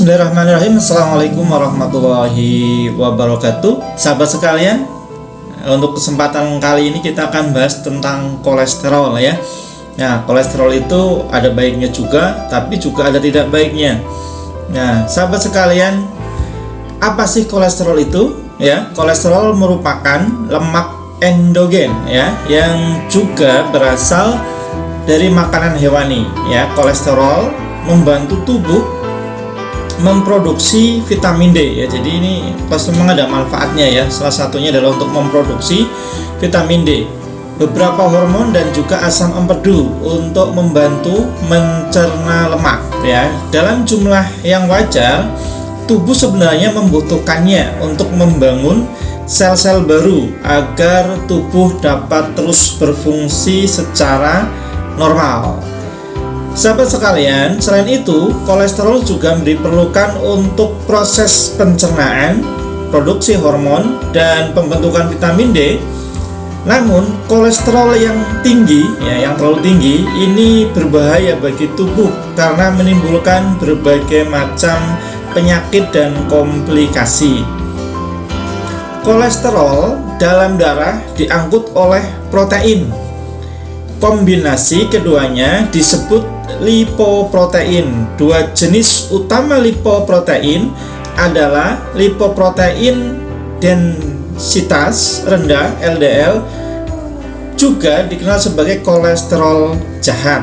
Bismillahirrahmanirrahim. Assalamualaikum warahmatullahi wabarakatuh. Sahabat sekalian, untuk kesempatan kali ini kita akan bahas tentang kolesterol ya. Nah, kolesterol itu ada baiknya juga, tapi juga ada tidak baiknya. Nah, sahabat sekalian, apa sih kolesterol itu? Ya, kolesterol merupakan lemak endogen ya, yang juga berasal dari makanan hewani ya. Kolesterol membantu tubuh memproduksi vitamin D ya. Jadi ini pasti memang ada manfaatnya ya. Salah satunya adalah untuk memproduksi vitamin D, beberapa hormon dan juga asam empedu untuk membantu mencerna lemak ya. Dalam jumlah yang wajar, tubuh sebenarnya membutuhkannya untuk membangun sel-sel baru agar tubuh dapat terus berfungsi secara normal. Sahabat sekalian, selain itu, kolesterol juga diperlukan untuk proses pencernaan, produksi hormon, dan pembentukan vitamin D. Namun, kolesterol yang tinggi, ya, yang terlalu tinggi, ini berbahaya bagi tubuh karena menimbulkan berbagai macam penyakit dan komplikasi. Kolesterol dalam darah diangkut oleh protein. Kombinasi keduanya disebut lipoprotein. Dua jenis utama lipoprotein adalah lipoprotein densitas rendah LDL, juga dikenal sebagai kolesterol jahat.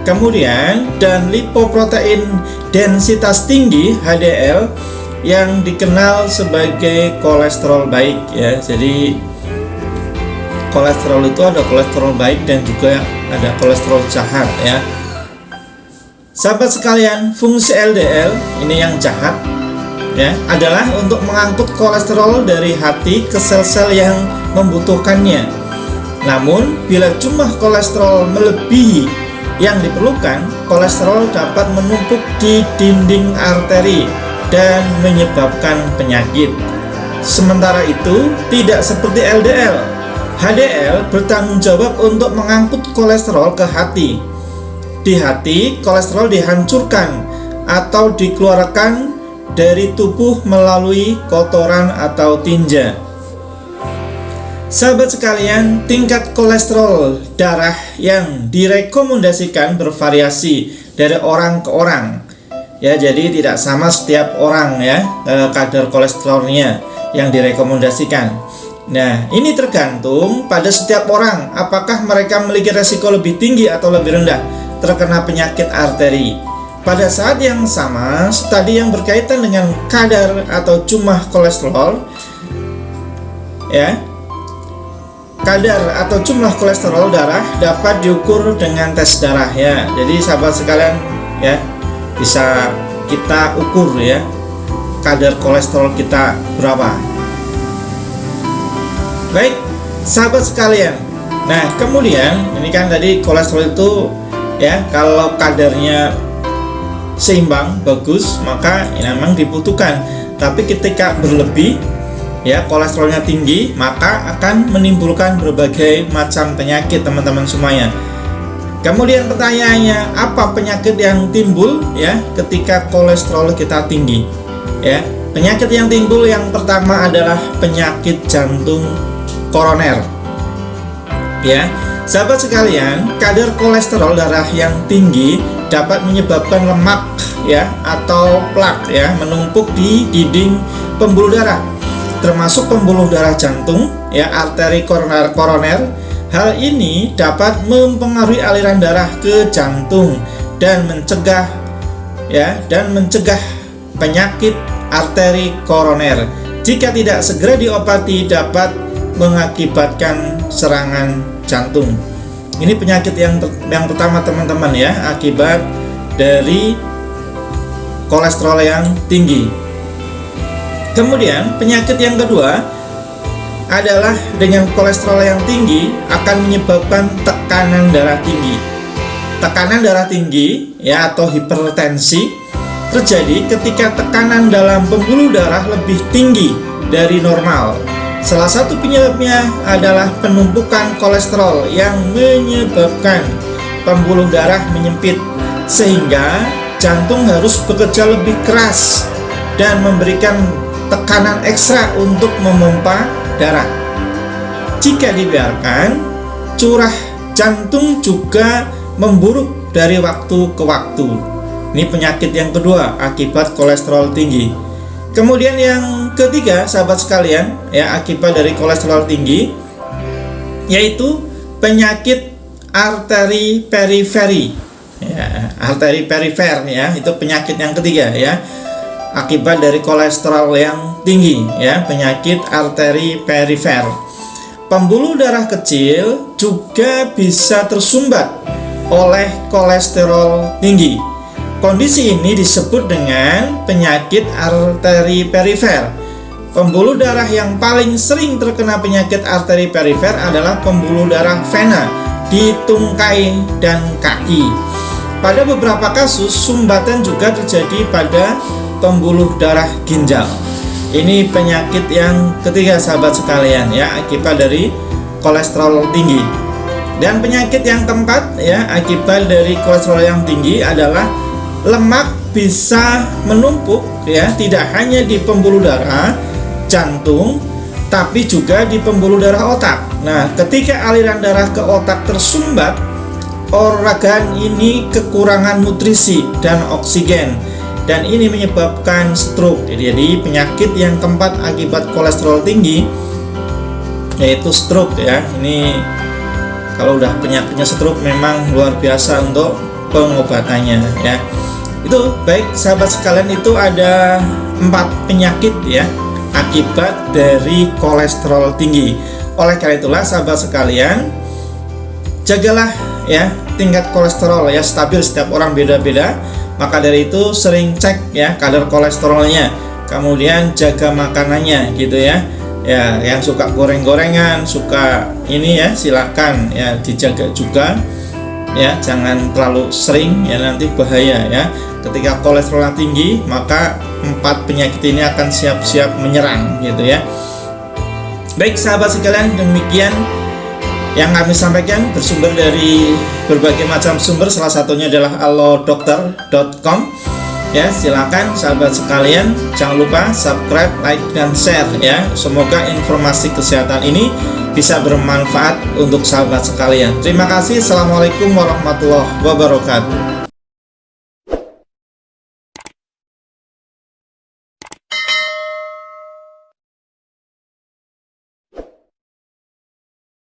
Kemudian dan lipoprotein densitas tinggi HDL yang dikenal sebagai kolesterol baik ya. Jadi kolesterol itu ada kolesterol baik dan juga ada kolesterol jahat ya. Sahabat sekalian, fungsi LDL ini yang jahat ya adalah untuk mengangkut kolesterol dari hati ke sel-sel yang membutuhkannya. Namun, bila jumlah kolesterol melebihi yang diperlukan, kolesterol dapat menumpuk di dinding arteri dan menyebabkan penyakit. Sementara itu, tidak seperti LDL. HDL bertanggung jawab untuk mengangkut kolesterol ke hati. Di hati, kolesterol dihancurkan atau dikeluarkan dari tubuh melalui kotoran atau tinja. Sahabat sekalian, tingkat kolesterol darah yang direkomendasikan bervariasi dari orang ke orang. Ya, jadi tidak sama setiap orang ya kadar kolesterolnya yang direkomendasikan. Nah, ini tergantung pada setiap orang apakah mereka memiliki resiko lebih tinggi atau lebih rendah terkena penyakit arteri. Pada saat yang sama, studi yang berkaitan dengan kadar atau jumlah kolesterol ya. Kadar atau jumlah kolesterol darah dapat diukur dengan tes darah ya. Jadi sahabat sekalian ya, bisa kita ukur ya kadar kolesterol kita berapa. Baik, sahabat sekalian. Nah, kemudian ini kan tadi kolesterol itu ya, kalau kadarnya seimbang, bagus, maka ini memang dibutuhkan. Tapi ketika berlebih ya, kolesterolnya tinggi, maka akan menimbulkan berbagai macam penyakit teman-teman semuanya. Kemudian pertanyaannya, apa penyakit yang timbul ya ketika kolesterol kita tinggi? Ya, penyakit yang timbul yang pertama adalah penyakit jantung koroner. Ya, sahabat sekalian, kadar kolesterol darah yang tinggi dapat menyebabkan lemak ya atau plak ya menumpuk di dinding pembuluh darah, termasuk pembuluh darah jantung ya, arteri koroner. Hal ini dapat mempengaruhi aliran darah ke jantung dan mencegah penyakit arteri koroner. Jika tidak segera diobati dapat mengakibatkan serangan jantung. Ini penyakit yang pertama teman-teman ya, akibat dari kolesterol yang tinggi. Kemudian penyakit yang kedua adalah dengan kolesterol yang tinggi akan menyebabkan tekanan darah tinggi. Tekanan darah tinggi ya atau hipertensi terjadi ketika tekanan dalam pembuluh darah lebih tinggi dari normal. Salah satu penyebabnya adalah penumpukan kolesterol yang menyebabkan pembuluh darah menyempit, sehingga jantung harus bekerja lebih keras dan memberikan tekanan ekstra untuk memompa darah. Jika dibiarkan, curah jantung juga memburuk dari waktu ke waktu. Ini penyakit yang kedua akibat kolesterol tinggi. Kemudian yang ketiga, sahabat sekalian, ya, akibat dari kolesterol tinggi yaitu penyakit arteri periferi. Ya, arteri perifer, ya, itu penyakit yang ketiga, ya. Akibat dari kolesterol yang tinggi, ya, penyakit arteri perifer. Pembuluh darah kecil juga bisa tersumbat oleh kolesterol tinggi. Kondisi ini disebut dengan penyakit arteri perifer. Pembuluh darah yang paling sering terkena penyakit arteri perifer adalah pembuluh darah vena di tungkai dan kaki. Pada beberapa kasus, sumbatan juga terjadi pada pembuluh darah ginjal. Ini penyakit yang ketiga, sahabat sekalian, ya, akibat dari kolesterol tinggi. Dan penyakit yang keempat, ya, akibat dari kolesterol yang tinggi adalah lemak bisa menumpuk, ya, tidak hanya di pembuluh darah jantung, tapi juga di pembuluh darah otak. Nah, ketika aliran darah ke otak tersumbat, organ ini kekurangan nutrisi dan oksigen, dan ini menyebabkan stroke. Jadi penyakit yang keempat akibat kolesterol tinggi yaitu stroke, ya. Ini kalau udah penyakitnya stroke memang luar biasa untuk pengobatannya, ya. Itu baik, sahabat sekalian, itu ada 4 penyakit, ya, akibat dari kolesterol tinggi. Oleh karena itulah, sahabat sekalian, jagalah, ya, tingkat kolesterol, ya, stabil, setiap orang beda-beda. Maka dari itu sering cek, ya, kadar kolesterolnya. Kemudian jaga makanannya, gitu, ya. Ya, yang suka goreng-gorengan, suka ini, ya, silakan, ya, dijaga juga, ya, jangan terlalu sering, ya, nanti bahaya, ya. Ketika kolesterol tinggi, maka 4 penyakit ini akan siap-siap menyerang, gitu, ya. Baik, sahabat sekalian, demikian yang kami sampaikan, bersumber dari berbagai macam sumber, salah satunya adalah allodokter.com. Ya, silakan sahabat sekalian, jangan lupa subscribe, like, dan share, ya. Semoga informasi kesehatan ini bisa bermanfaat untuk sahabat sekalian. Terima kasih. Assalamualaikum warahmatullahi wabarakatuh.